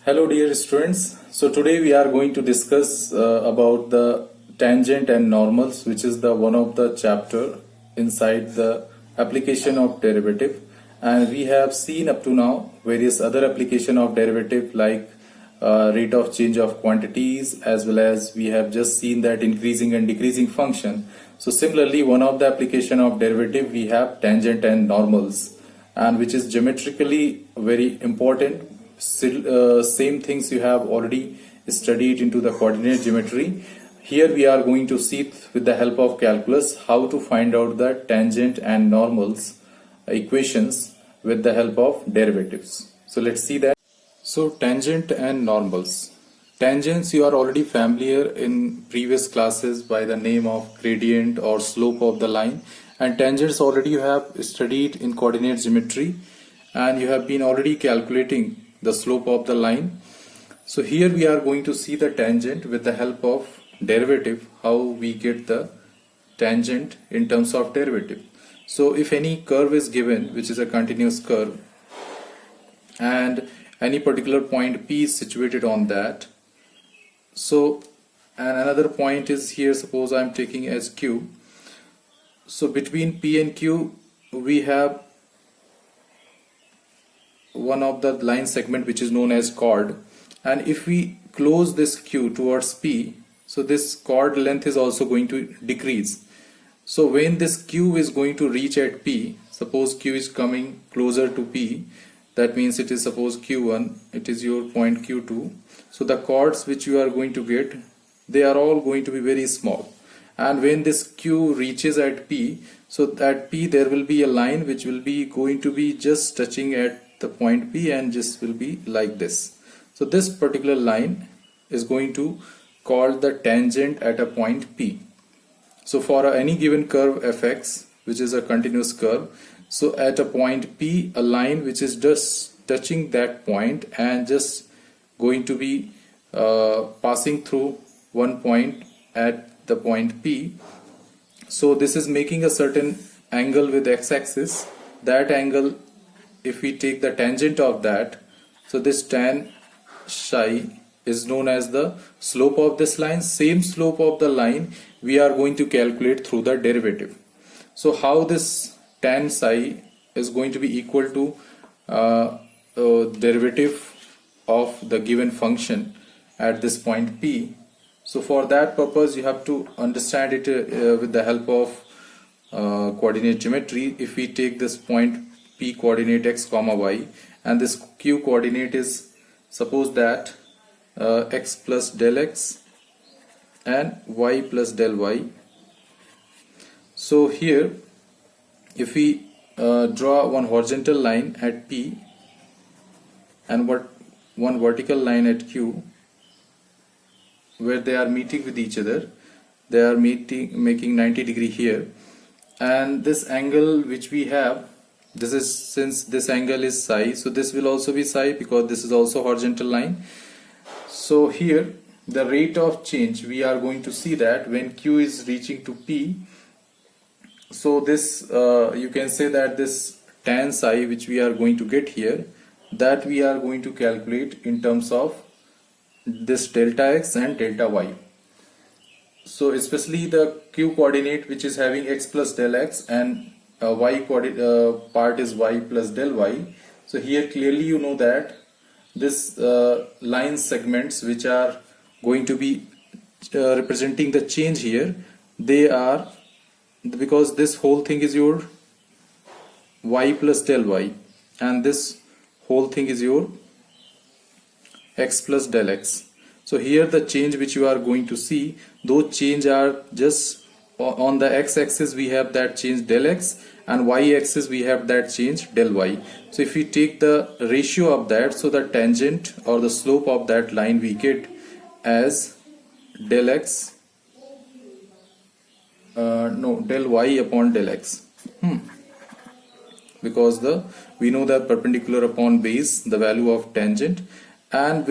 Hello dear students. So today we are going to discuss about the tangent and normals, which is the one of the chapter inside the application of derivative, and we have seen up to now various other application of derivative like rate of change of quantities, as well as we have just seen that increasing and decreasing function. So similarly, one of the application of derivative we have tangent and normals, and which is geometrically very important. Same things you have already studied into the coordinate geometry. Here we are going to see with the help of calculus how to find out the tangent and normals equations with the help of derivatives. So let's see that. So tangent and normals. Tangents you are already familiar in previous classes by the name of gradient or slope of the line, and tangents already you have studied in coordinate geometry, and you have been already calculating the slope of the line. So here we are going to see the tangent with the help of derivative, how we get the tangent in terms of derivative. So if any curve is given, which is a continuous curve, and any particular point P is situated on that, so and another point is here, suppose I am taking as Q. So between P and Q we have one of the line segment which is known as chord, and if we close this Q towards P, so this chord length is also going to decrease. So when this Q is going to reach at P, suppose Q is coming closer to P, that means it is suppose Q1, it is your point Q2. So the chords which you are going to get, they are all going to be very small, and when this Q reaches at P, so at P there will be a line which will be going to be just touching at the point P, and just will be like this. So this particular line is going to call the tangent at a point P. So for any given curve fx, which is a continuous curve, so at a point P, a line which is just touching that point and just going to be passing through one point at the point P. So this is making a certain angle with x-axis. That angle, if we take the tangent of that, so this tan psi is known as the slope of this line. Same slope of the line we are going to calculate through the derivative. So how this tan psi is going to be equal to derivative of the given function at this point P. So for that purpose you have to understand it with the help of coordinate geometry. If we take this point P coordinate x comma y, and this Q coordinate is, suppose that x plus del x and y plus del y. So here if we draw one horizontal line at P and one vertical line at Q, where they are meeting with each other, they are making 90 degree here, and this angle which we have, this is, since this angle is psi, so this will also be psi because this is also horizontal line. So here the rate of change, we are going to see that when Q is reaching to P, so this you can say that this tan psi which we are going to get here, that we are going to calculate in terms of this delta x and delta y. So especially the Q coordinate which is having x plus del x, and y part is y plus del y. So here clearly you know that this line segments which are going to be representing the change here, they are, because this whole thing is your y plus del y, and this whole thing is your x plus del x. So here the change which you are going to see, those change are just on the x-axis we have that change del x, and y-axis we have that change del y. So if we take the ratio of that, so the tangent or the slope of that line we get as del x, del y upon del x, because we know that perpendicular upon base, the value of tangent, and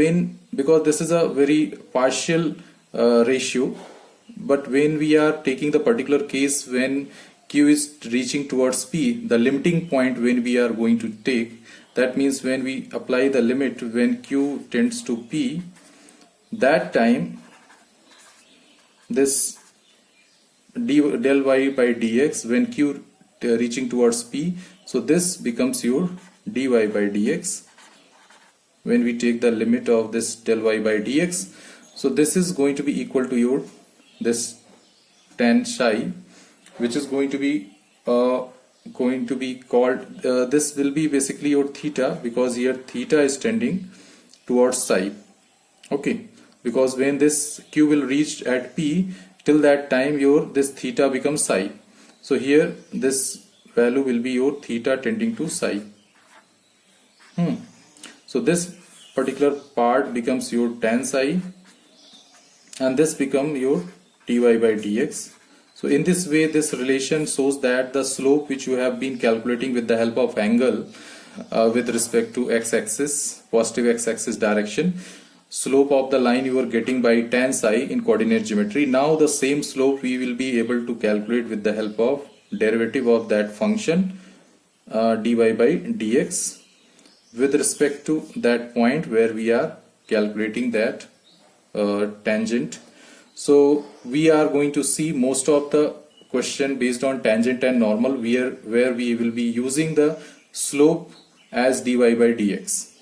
because this is a very partial ratio, but when we are taking the particular case when Q is reaching towards P, the limiting point when we are going to take, That means when we apply the limit when q tends to p, that time this del y by dx when q reaching towards p, so this becomes your dy by dx when we take the limit of this del y by dx. So this is going to be equal to your this tan psi, which is going to be called this will be basically your theta, because here theta is tending towards psi. Okay, because when this q will reach at p, till that time your this theta becomes psi. So here this value will be your theta tending to psi. So this particular part becomes your tan psi, and this become your dy by dx. So in this way, this relation shows that the slope which you have been calculating with the help of angle with respect to x-axis, positive x-axis direction, slope of the line you are getting by tan psi in coordinate geometry. Now the same slope we will be able to calculate with the help of derivative of that function dy by dx with respect to that point where we are calculating that tangent. So we are going to see most of the question based on tangent and normal where we will be using the slope as dy by dx.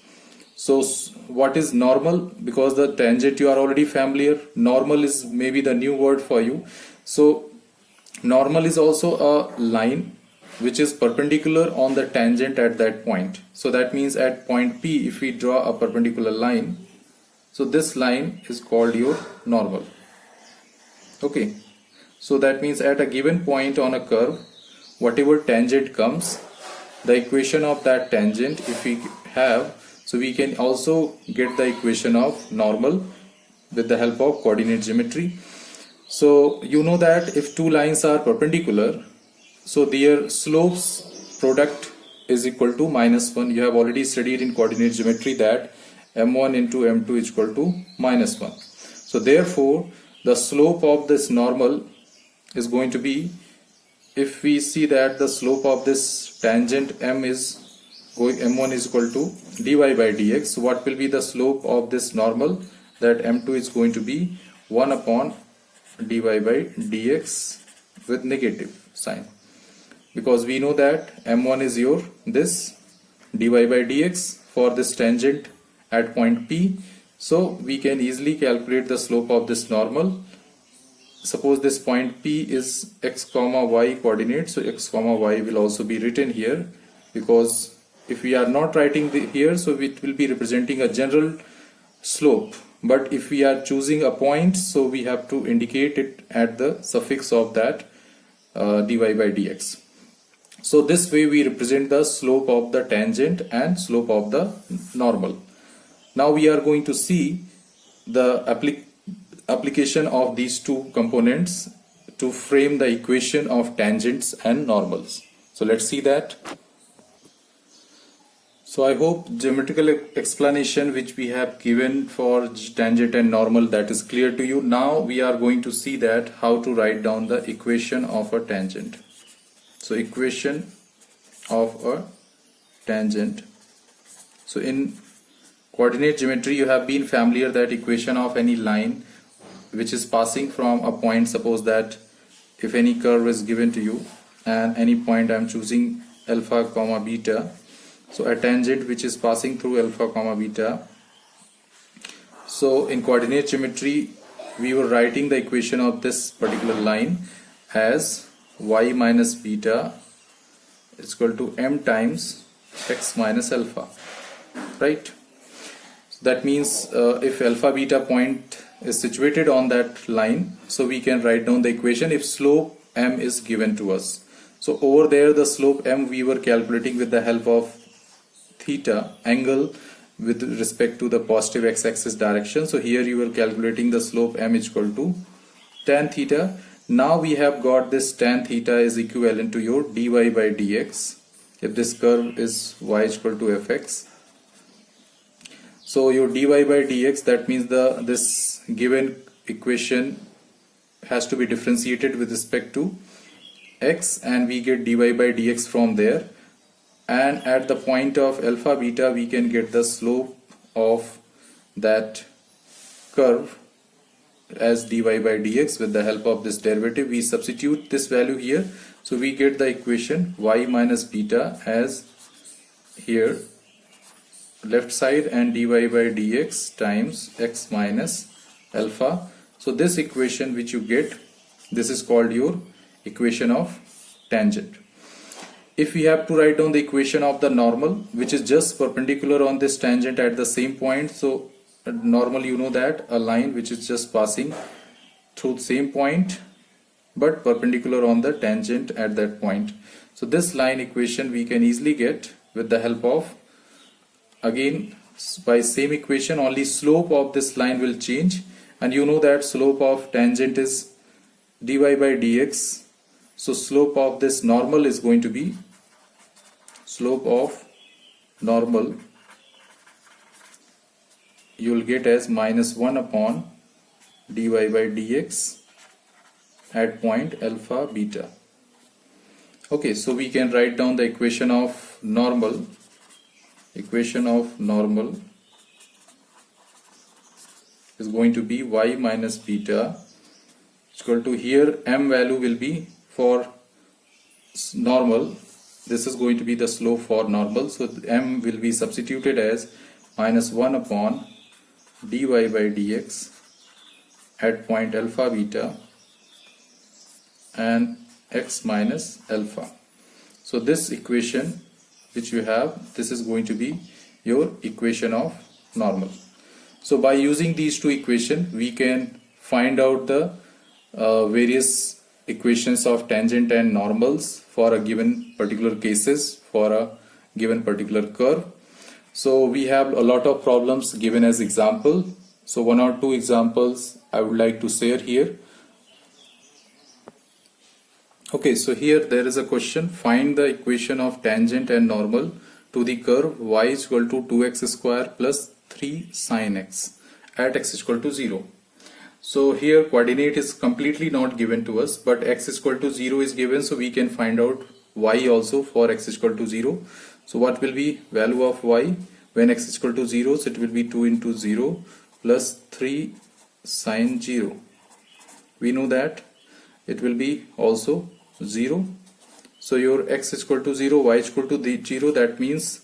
So what is normal? Because the tangent you are already familiar, normal is maybe the new word for you. So normal is also a line which is perpendicular on the tangent at that point. So that means at point P, if we draw a perpendicular line, so this line is called your normal. Okay, so that means at a given point on a curve, whatever tangent comes, the equation of that tangent if we have, so we can also get the equation of normal with the help of coordinate geometry. So you know that if two lines are perpendicular, so their slopes product is equal to -1. You have already studied in coordinate geometry that m1 into m2 is equal to -1. So therefore the slope of this normal is going to be, if we see that the slope of this tangent m1 is equal to dy by dx, so what will be the slope of this normal? That m2 is going to be 1 upon dy by dx with negative sign, because we know that m1 is your this dy by dx for this tangent at point P. So we can easily calculate the slope of this normal. Suppose this point P is x comma y coordinate, so x comma y will also be written here, because if we are not writing here, so it will be representing a general slope. But if we are choosing a point, so we have to indicate it at the suffix of that dy by dx. So this way we represent the slope of the tangent and slope of the normal. Now we are going to see the application of these two components to frame the equation of tangents and normals. So let's see that. So I hope geometrical explanation which we have given for tangent and normal, that is clear to you. Now we are going to see that how to write down the equation of a tangent. So equation of a tangent. So in coordinate geometry you have been familiar that equation of any line which is passing from a point. Suppose that if any curve is given to you and any point I am choosing alpha comma beta, so a tangent which is passing through alpha comma beta. So in coordinate geometry we were writing the equation of this particular line as y minus beta is equal to m times x minus alpha, right? That means if alpha beta point is situated on that line, so we can write down the equation if slope m is given to us. So over there the slope m we were calculating with the help of theta, angle with respect to the positive x-axis direction. So here you are calculating the slope m is equal to tan theta. Now we have got this tan theta is equivalent to your dy by dx if this curve is y is equal to fx. So your dy by dx, that means this given equation has to be differentiated with respect to x, and we get dy by dx from there. and at the point of alpha beta we can get the slope of that curve as dy by dx. With the help of this derivative we substitute this value here, so we get the equation y minus beta as here left side and dy by dx times x minus alpha. So this equation which you get, this is called your equation of tangent. If we have to write down the equation of the normal, which is just perpendicular on this tangent at the same point, so normal, you know that a line which is just passing through the same point but perpendicular on the tangent at that point. So this line equation we can easily get with the help of, again by same equation, only slope of this line will change, and you know that slope of tangent is dy by dx. So slope of this normal is going to be, slope of normal you will get as minus 1 upon dy by dx at point alpha beta. Okay, so we can write down the equation of normal. Equation of normal is going to be y minus beta is equal to, here m value will be for normal, this is going to be the slope for normal, so m will be substituted as minus 1 upon dy by dx at point alpha beta and x minus alpha. So this equation which you have, this is going to be your equation of normal. So by using these two equations we can find out the various equations of tangent and normals for a given particular cases for a given particular curve. So we have a lot of problems given as example. So one or two examples I would like to share here. Okay, so here there is a question: find the equation of tangent and normal to the curve y is equal to 2x square plus 3 sin x at x is equal to 0. So here coordinate is completely not given to us, but x is equal to 0 is given, so we can find out y also for x is equal to 0. So what will be value of y when x is equal to 0? So it will be 2 into 0 plus 3 sin 0. We know that it will be also 0. So your x is equal to 0, y is equal to 0, that means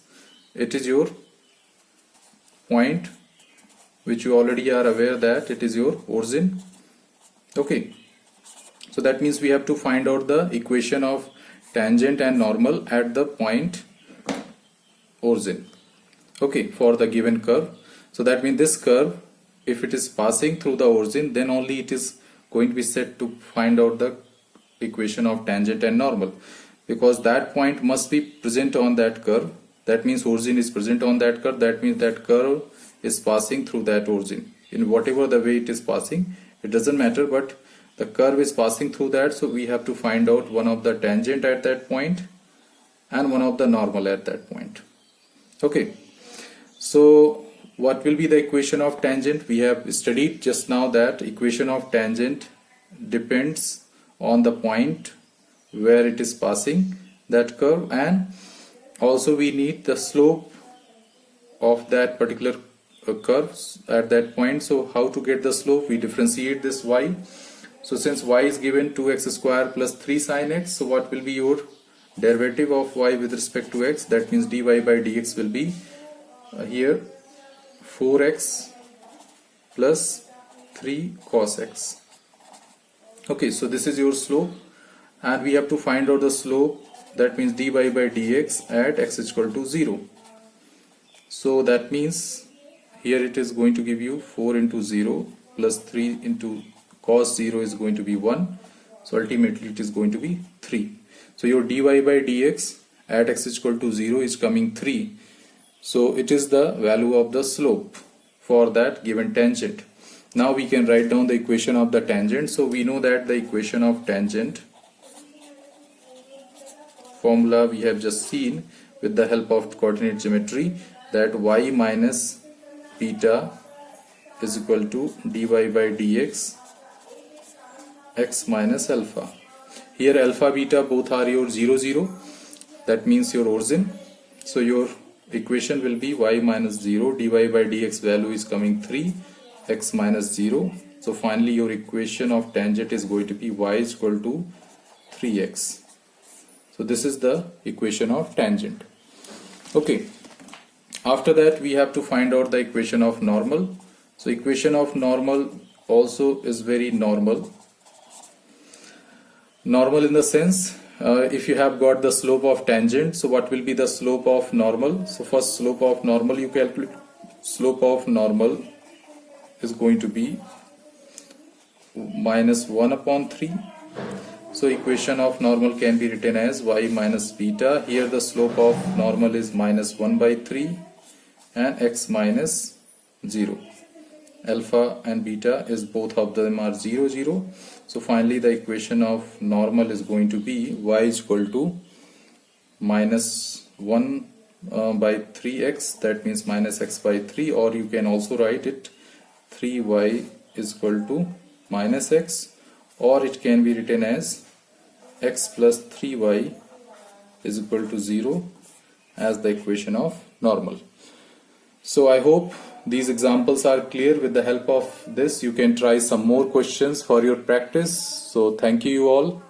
it is your point which you already are aware that it is your origin. Okay, so that means we have to find out the equation of tangent and normal at the point origin, okay, for the given curve. So that means this curve, if it is passing through the origin, then only it is going to be set to find out the equation of tangent and normal, because that point must be present on that curve. That means origin is present on that curve, that means that curve is passing through that origin. In whatever the way it is passing, it doesn't matter, but the curve is passing through that, so we have to find out one of the tangent at that point and one of the normal at that point. Okay, so what will be the equation of tangent? We have studied just now that equation of tangent depends on the point where it is passing that curve, and also we need the slope of that particular curve at that point. So how to get the slope? We differentiate this y. So since y is given 2x square plus 3 sin x, so what will be your derivative of y with respect to x? That means dy by dx will be here 4x plus 3 cos x. Okay, so this is your slope, and we have to find out the slope, that means dy by dx at x is equal to 0. So that means here it is going to give you 4 into 0 plus 3 into cos 0 is going to be 1. So ultimately it is going to be 3. So your dy by dx at x is equal to 0 is coming 3. So it is the value of the slope for that given tangent. Now we can write down the equation of the tangent. So we know that the equation of tangent formula we have just seen with the help of coordinate geometry, that y minus beta is equal to dy by dx x minus alpha. Here alpha beta both are your 0 0, that means your origin, So your equation will be y minus 0, dy by dx value is coming 3, x minus 0. So finally your equation of tangent is going to be y is equal to 3x. So this is the equation of tangent. Okay. After that we have to find out the equation of normal. So equation of normal also is very normal. Normal in the sense, if you have got the slope of tangent, so what will be the slope of normal? So first slope of normal you calculate. Slope of normal is going to be minus 1 upon 3. So equation of normal can be written as y minus beta. Here the slope of normal is minus 1 by 3 and x minus 0. Alpha and beta is both of them are 0, 0. So finally the equation of normal is going to be y is equal to minus 1 by 3x, that means minus x by 3, or you can also write it 3y is equal to minus x, or it can be written as x plus 3y is equal to 0 as the equation of normal. So I hope these examples are clear. With the help of this you can try some more questions for your practice. So thank you all.